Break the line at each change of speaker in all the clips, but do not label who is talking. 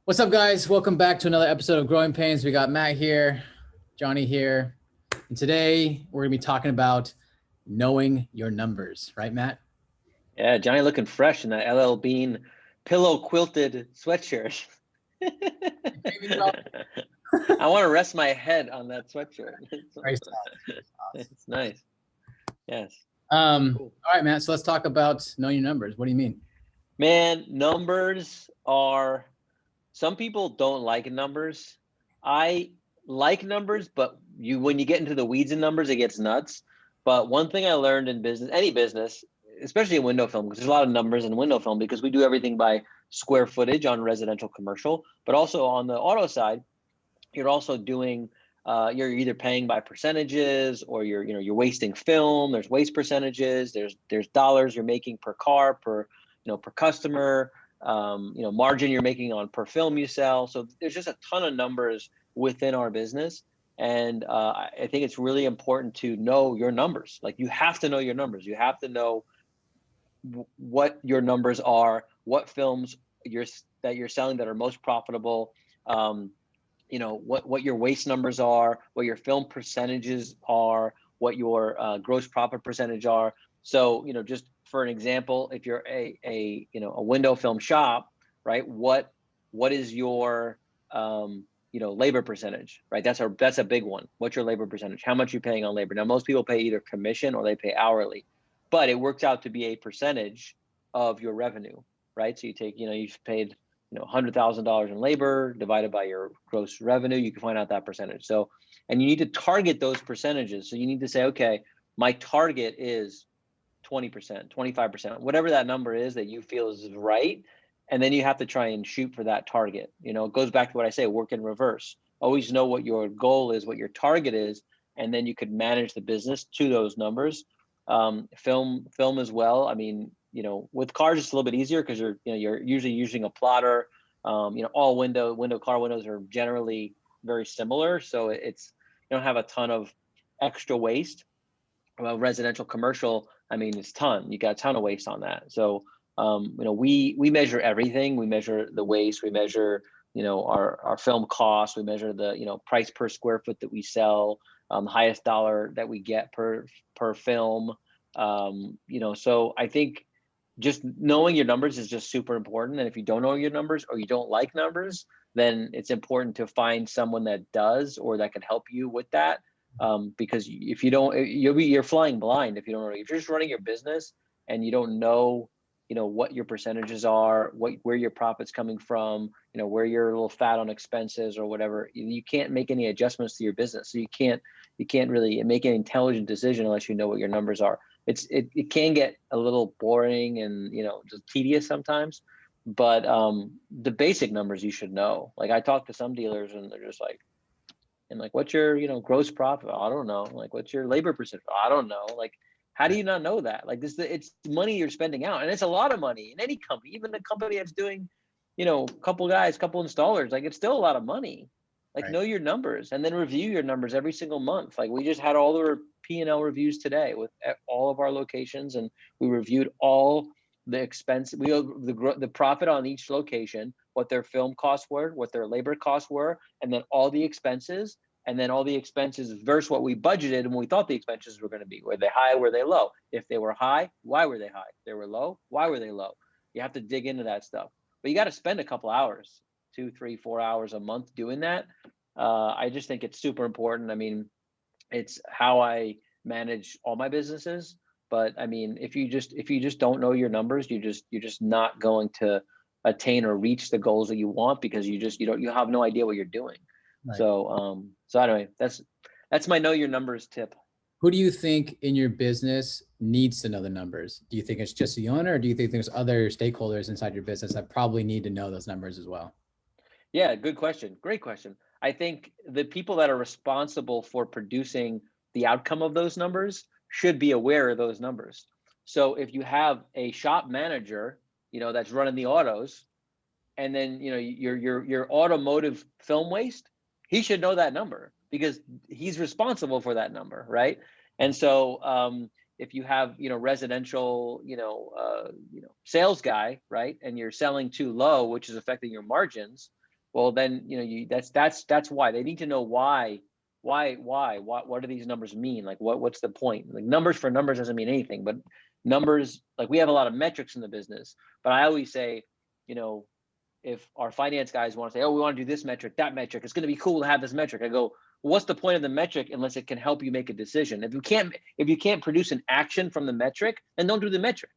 What's up, guys? Welcome back to another episode of Growing Pains. We got Matt here, Johnny here, and today we're gonna be talking about knowing your numbers, right, Matt?
Yeah, Johnny looking fresh in that LL Bean pillow quilted sweatshirt. I want to rest my head on that sweatshirt.
Very solid.
It's nice. Yes. Cool.
All right, Matt. So let's talk about knowing your numbers. What do you mean?
Man, numbers are, some people don't like numbers. I like numbers, but when you get into the weeds in numbers, it gets nuts. But one thing I learned in business, any business, especially in window film, because there's a lot of numbers in window film because we do everything by square footage on residential commercial, but also on the auto side, you're also doing you're either paying by percentages or you're wasting film. There's waste percentages. There's dollars you're making per car, per customer, margin you're making on per film you sell. So there's just a ton of numbers within our business. And I think it's really important to know your numbers. Like, you have to know your numbers. You have to know what your numbers are, what films that you're selling that are most profitable. What your waste numbers are, what your film percentages are, what your gross profit percentage are. So, just for an example, if you're a window film shop, right? What is your labor percentage, right? That's a big one. What's your labor percentage? How much are you paying on labor? Now, most people pay either commission or they pay hourly, but it works out to be a percentage of your revenue, right? So you take, you've paid $100,000 in labor divided by your gross revenue, you can find out that percentage. So, and you need to target those percentages. So you need to say, okay, my target is 20%, 25%, whatever that number is that you feel is right. And then you have to try and shoot for that target. It goes back to what I say, work in reverse. Always know what your goal is, what your target is, and then you could manage the business to those numbers. Film as well. I mean, with cars, it's a little bit easier because you're usually using a plotter. All car windows are generally very similar, so it's you don't have a ton of extra waste. Well, residential, commercial, I mean, you got a ton of waste on that. So we measure everything. We measure the waste. We measure our film costs. We measure the price per square foot that we sell, the highest dollar that we get per film. So I think just knowing your numbers is just super important. And if you don't know your numbers or you don't like numbers, then it's important to find someone that does or that can help you with that. Because if you don't, you're flying blind if you don't know. If you're just running your business and you don't know, what your percentages are, where your profit's coming from, where you're a little fat on expenses or whatever, you can't make any adjustments to your business. So you can't really make an intelligent decision unless you know what your numbers are. It can get a little boring and just tedious sometimes, but the basic numbers you should know. Like, I talk to some dealers and they're just like, what's your gross profit? I don't know. Like, what's your labor percentage? I don't know. Like, how do you not know that? Like, it's money you're spending out, and it's a lot of money in any company, even a company that's doing couple installers. Like, it's still a lot of money. Like,
Right.
know your numbers and then review your numbers every single month. Like, we just had all the P&L reviews today with all of our locations, and we reviewed all the expense, the profit on each location, what their film costs were, what their labor costs were, and then all the expenses, versus what we budgeted and we thought the expenses were going to be. Were they high? Were they low? If they were high, why were they high? If they were low, why were they low? You have to dig into that stuff, but you got to spend a couple hours, 2, 3, 4 hours a month doing that. I just think it's super important. I mean, it's how I manage all my businesses. But I mean, if you just don't know your numbers, you're just not going to attain or reach the goals that you want, because you have no idea what you're doing.
Right.
So anyway, that's my know your numbers tip.
Who do you think in your business needs to know the numbers? Do you think it's just the owner, or do you think there's other stakeholders inside your business that probably need to know those numbers as well?
Yeah, good question. Great question. I think the people that are responsible for producing the outcome of those numbers should be aware of those numbers. So if you have a shop manager, that's running the autos, and then your automotive film waste, he should know that number because he's responsible for that number, right? And so if you have residential sales guy, right, and you're selling too low, which is affecting your margins, well, then, that's why they need to know why, what do these numbers mean? Like, what's the point? Like, numbers for numbers doesn't mean anything, but numbers, like, we have a lot of metrics in the business, but I always say, if our finance guys want to say, oh, we want to do this metric, that metric, it's going to be cool to have this metric. I go, well, what's the point of the metric unless it can help you make a decision? If you can't produce an action from the metric, then don't do the metric,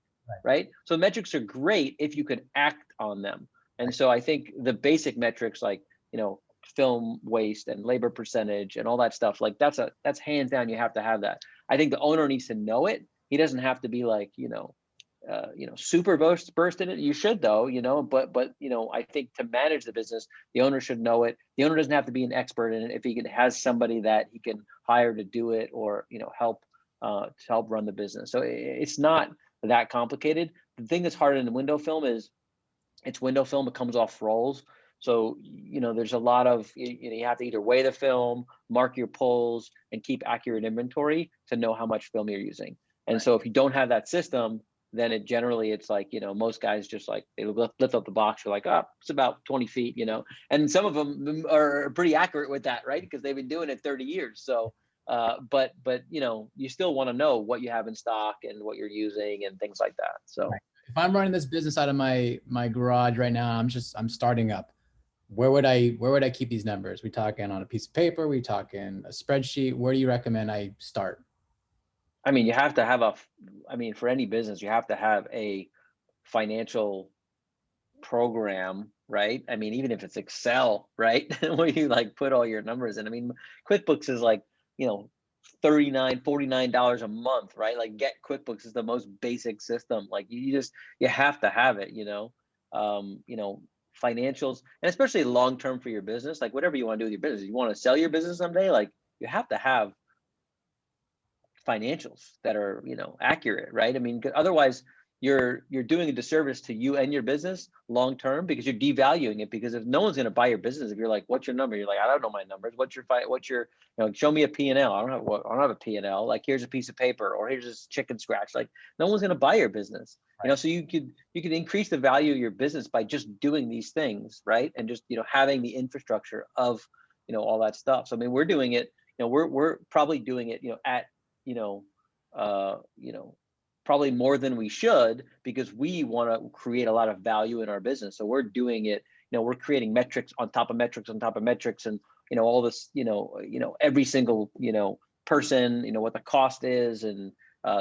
right? So metrics are great if you could act on them. And so I think the basic metrics, like, film waste and labor percentage and all that stuff, like, that's hands down, you have to have that. I think the owner needs to know it. He doesn't have to be like, super burst in it. You should, though, but I think to manage the business, the owner should know it. The owner doesn't have to be an expert in it. If he has somebody that he can hire to do it, or help to help run the business. So it's not that complicated. The thing that's hard in the window film is it's window film. It comes off rolls. So, there's a lot of, you have to either weigh the film, mark your pulls, and keep accurate inventory to know how much film you're using. And so if you don't have that system, then it's like, most guys just, like, they lift up the box. You're like, oh, it's about 20 feet, and some of them are pretty accurate with that, right? Because they've been doing it 30 years. So, but you still want to know what you have in stock and what you're using and things like that. So
if I'm running this business out of my garage right now, I'm starting up. Where would I keep these numbers? We talking on a piece of paper? We talking a spreadsheet? Where do you recommend I start?
I mean, you have to have for any business, you have to have a financial program, right? I mean, even if it's Excel, right? Where you, like, put all your numbers in. I mean, QuickBooks is like, $39, $49 a month, right? Like, Get QuickBooks is the most basic system. Like, you have to have it, financials, and especially long-term for your business, like, whatever you want to do with your business, you want to sell your business someday, like, you have to have financials that are, accurate, right? I mean, otherwise you're doing a disservice to you and your business long term, because you're devaluing it. Because if no one's going to buy your business, if you're like, what's your number? You're like, I don't know my numbers. What's your show me a P&L. I don't have a P&L. Like, here's a piece of paper, or here's this chicken scratch. Like, no one's going to buy your business. Right. So you could increase the value of your business by just doing these things, right? And just, having the infrastructure of, all that stuff. So, I mean, we're doing it, we're probably doing it, at, probably more than we should, because we want to create a lot of value in our business. So we're doing it, we're creating metrics on top of metrics on top of metrics, and, all this, every single, person, what the cost is. And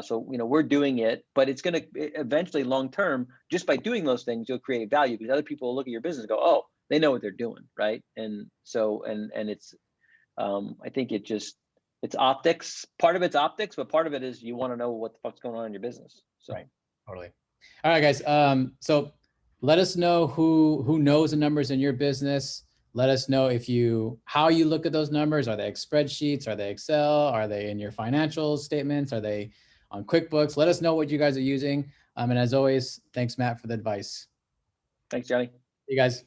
so, we're doing it, but it's going to eventually, long term, just by doing those things, you'll create value, because other people will look at your business and go, oh, they know what they're doing. Right. And so, and it's, I think it's optics. Part of it's optics, but part of it is you want to know what the fuck's going on in your business. So.
Right. Totally. All right, guys. So let us know who knows the numbers in your business. Let us know how you look at those numbers. Are they spreadsheets? Are they Excel? Are they in your financial statements? Are they on QuickBooks? Let us know what you guys are using. And as always, thanks, Matt, for the advice.
Thanks, Johnny.
You guys.